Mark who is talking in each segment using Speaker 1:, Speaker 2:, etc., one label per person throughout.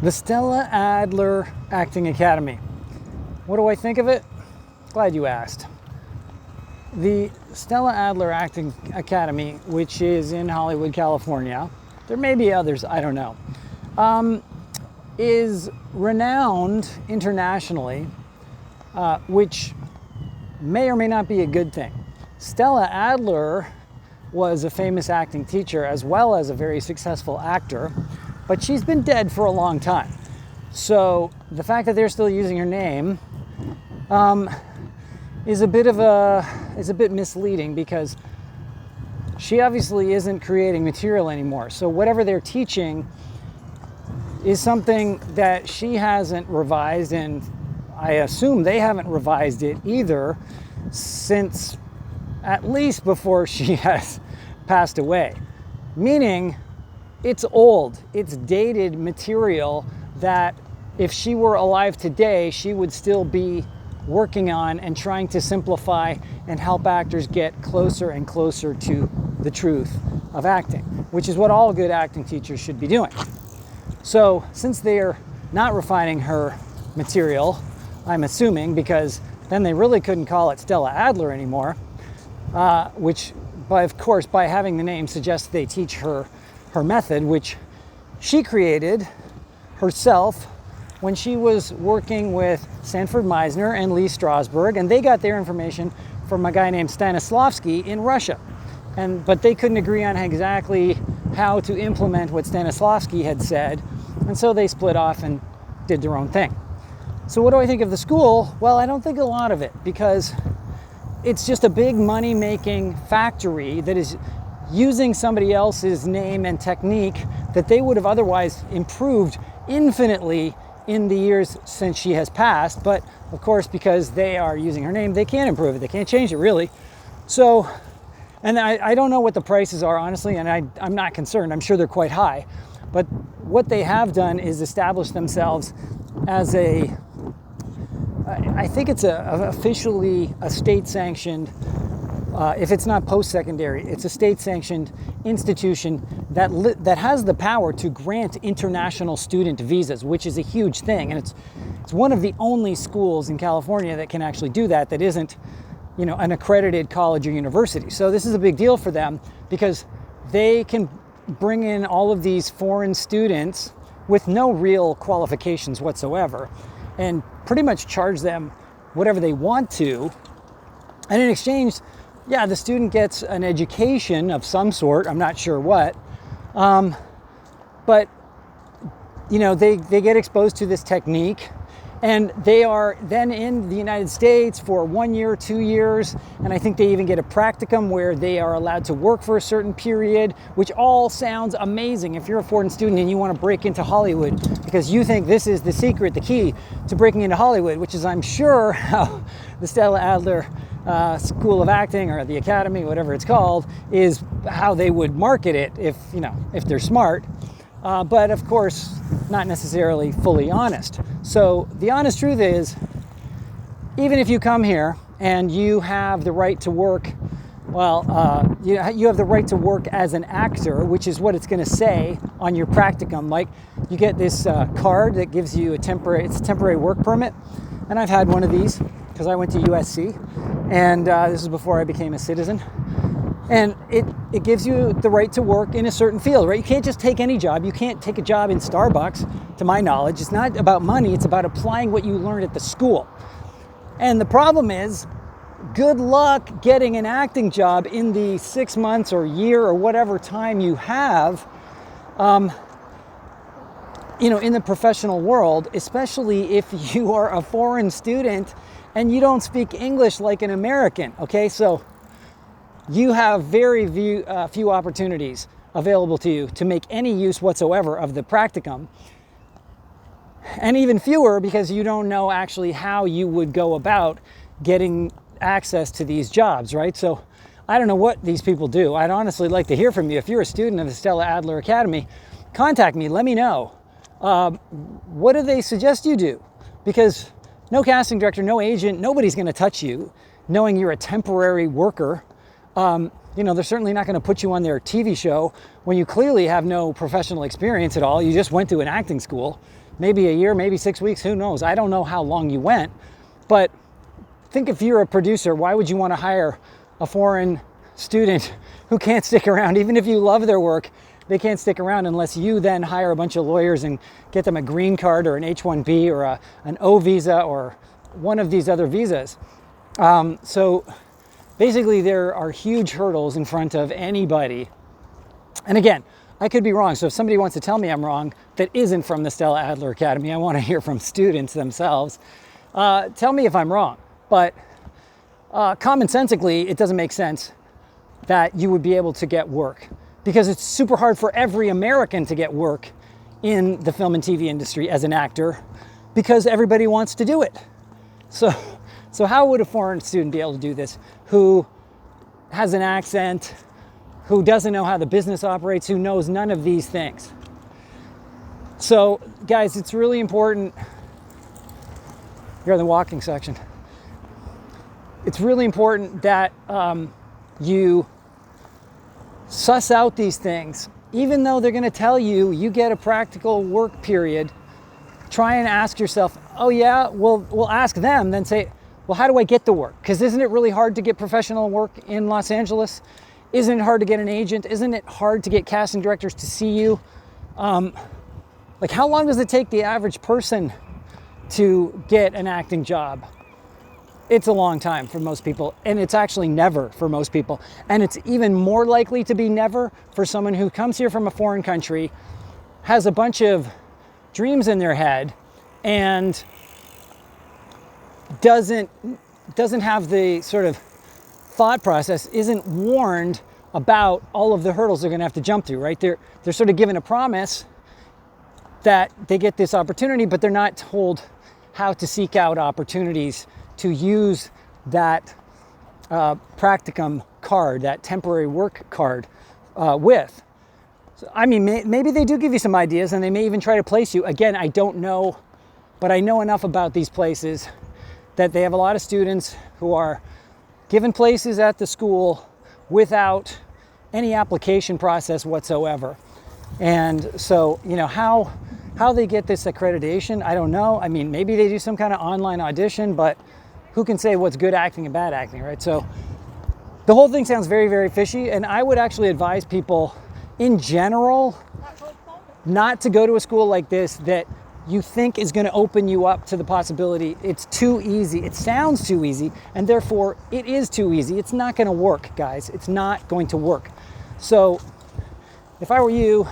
Speaker 1: The Stella Adler Acting Academy. What do I think of it? Glad you asked. The Stella Adler Acting Academy, which is in Hollywood, California, there may be others, I don't know, is renowned internationally, which may or may not be a good thing. Stella Adler was a famous acting teacher as well as a very successful actor, but she's been dead for a long time. So the fact that they're still using her name is a bit misleading, because she obviously isn't creating material anymore. So whatever they're teaching is something that she hasn't revised, and I assume they haven't revised it either since at least before she has passed away. Meaning, it's old, it's dated material that if she were alive today, she would still be working on and trying to simplify and help actors get closer and closer to the truth of acting, which is what all good acting teachers should be doing. So since they're not refining her material, I'm assuming, because then they really couldn't call it Stella Adler anymore, which, of course, by having the name suggests they teach her method, which she created herself when she was working with Sanford Meisner and Lee Strasberg, and they got their information from a guy named Stanislavski in Russia. But they couldn't agree on exactly how to implement what Stanislavski had said, and so they split off and did their own thing. So what do I think of the school? Well, I don't think a lot of it, because it's just a big money-making factory that is using somebody else's name and technique that they would have otherwise improved infinitely in the years since she has passed. But of course, because they are using her name, they can't improve it. They can't change it, really. So, and I don't know what the prices are, honestly, and I'm not concerned. I'm sure they're quite high. But what they have done is establish themselves as I think it's officially a state-sanctioned, if it's not post-secondary, it's a state-sanctioned institution that has the power to grant international student visas, which is a huge thing. And it's one of the only schools in California that can actually do that isn't, an accredited college or university. So this is a big deal for them, because they can bring in all of these foreign students with no real qualifications whatsoever and pretty much charge them whatever they want to. And in exchange, the student gets an education of some sort, I'm not sure what, but they get exposed to this technique, and they are then in the United States for 1 year, 2 years, and I think they even get a practicum where they are allowed to work for a certain period, which all sounds amazing if you're a foreign student and you want to break into Hollywood, because you think this is the secret, the key to breaking into Hollywood, which is, I'm sure, how the Stella Adler School of Acting, or the Academy, whatever it's called, is how they would market it if they're smart. But of course, not necessarily fully honest. So the honest truth is, even if you come here and you have the right to work, you have the right to work as an actor, which is what it's going to say on your practicum. Like, you get this card that gives you a temporary work permit, and I've had one of these because I went to USC, and this is before I became a citizen. And it gives you the right to work in a certain field, right? You can't just take any job. You can't take a job in Starbucks, to my knowledge. It's not about money. It's about applying what you learned at the school. And the problem is, good luck getting an acting job in the 6 months or year or whatever time you have, in the professional world, especially if you are a foreign student and you don't speak English like an American, okay? So you have very few opportunities available to you to make any use whatsoever of the practicum, and even fewer because you don't know actually how you would go about getting access to these jobs, right? So I don't know what these people do. I'd honestly like to hear from you. If you're a student of the Stella Adler Academy, contact me, let me know. What do they suggest you do? Because no casting director, no agent, nobody's going to touch you knowing you're a temporary worker. They're certainly not going to put you on their TV show when you clearly have no professional experience at all. You just went to an acting school. maybe a year, maybe 6 weeks, who knows? I don't know how long you went, but think if you're a producer, why would you want to hire a foreign student who can't stick around? Even if you love their work, they can't stick around unless you then hire a bunch of lawyers and get them a green card or an H-1B or an O visa or one of these other visas. So basically there are huge hurdles in front of anybody. And again, I could be wrong. So if somebody wants to tell me I'm wrong that isn't from the Stella Adler Academy, I want to hear from students themselves. Tell me if I'm wrong. But commonsensically, it doesn't make sense that you would be able to get work, because it's super hard for every American to get work in the film and TV industry as an actor, because everybody wants to do it. So how would a foreign student be able to do this who has an accent, who doesn't know how the business operates, who knows none of these things? So guys, it's really important. You're in the walking section. It's really important that you suss out these things. Even though they're going to tell you you get a practical work period, try and ask yourself, oh yeah, we'll ask them, then say, well, how do I get the work? Because isn't it really hard to get professional work in Los Angeles? Isn't it hard to get an agent? Isn't it hard to get casting directors to see you? Like, how long does it take the average person to get an acting job? It's a long time for most people, and it's actually never for most people. And it's even more likely to be never for someone who comes here from a foreign country, has a bunch of dreams in their head, and doesn't have the sort of thought process, isn't warned about all of the hurdles they're going to have to jump through, right? They're sort of given a promise that they get this opportunity, but they're not told how to seek out opportunities to use that practicum card, that temporary work card with. So, I mean, maybe they do give you some ideas, and they may even try to place you. Again, I don't know, but I know enough about these places that they have a lot of students who are given places at the school without any application process whatsoever. And so, you know, how they get this accreditation, I don't know. I mean, maybe they do some kind of online audition, but who can say what's good acting and bad acting, right? So the whole thing sounds very, very fishy, and I would actually advise people in general not to go to a school like this that you think is going to open you up to the possibility it's too easy. It sounds too easy, and therefore it is too easy. It's not going to work, guys. It's not going to work. So if I were you,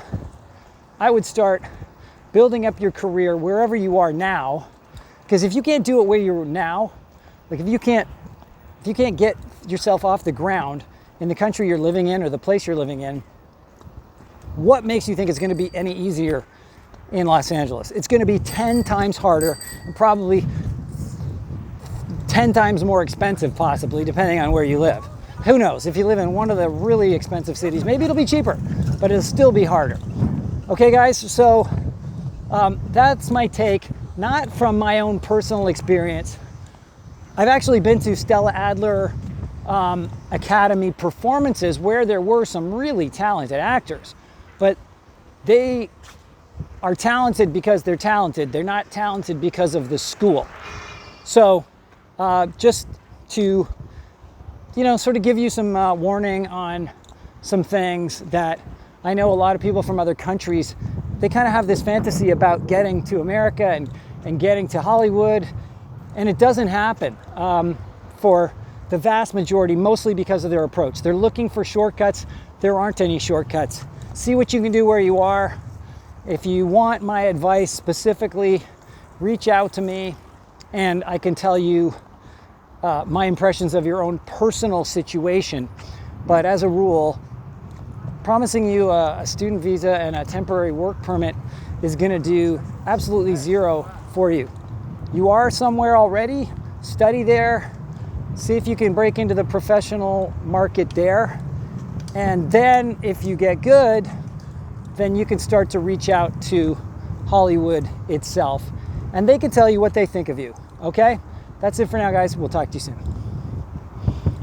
Speaker 1: I would start building up your career wherever you are now, because if you can't do it where you're now, like if you can't get yourself off the ground in the country you're living in or the place you're living in, what makes you think it's going to be any easier in Los Angeles? It's going to be 10 times harder and probably 10 times more expensive, possibly, depending on where you live. Who knows? If you live in one of the really expensive cities, maybe it'll be cheaper, but it'll still be harder. Okay, guys, so that's my take, not from my own personal experience. I've actually been to Stella Adler Academy performances where there were some really talented actors, but they are talented because they're talented. They're not talented because of the school. So just to, you know, sort of give you some warning on some things that I know a lot of people from other countries, they kind of have this fantasy about getting to America and getting to Hollywood, and it doesn't happen for the vast majority, mostly because of their approach. They're looking for shortcuts. There aren't any shortcuts. See what you can do where you are. If you want my advice specifically, reach out to me and I can tell you my impressions of your own personal situation. But as a rule, promising you a student visa and a temporary work permit is going to do absolutely zero for you. You are somewhere already, study there, see if you can break into the professional market there. And then if you get good, then you can start to reach out to Hollywood itself. And they can tell you what they think of you, okay? That's it for now, guys. We'll talk to you soon.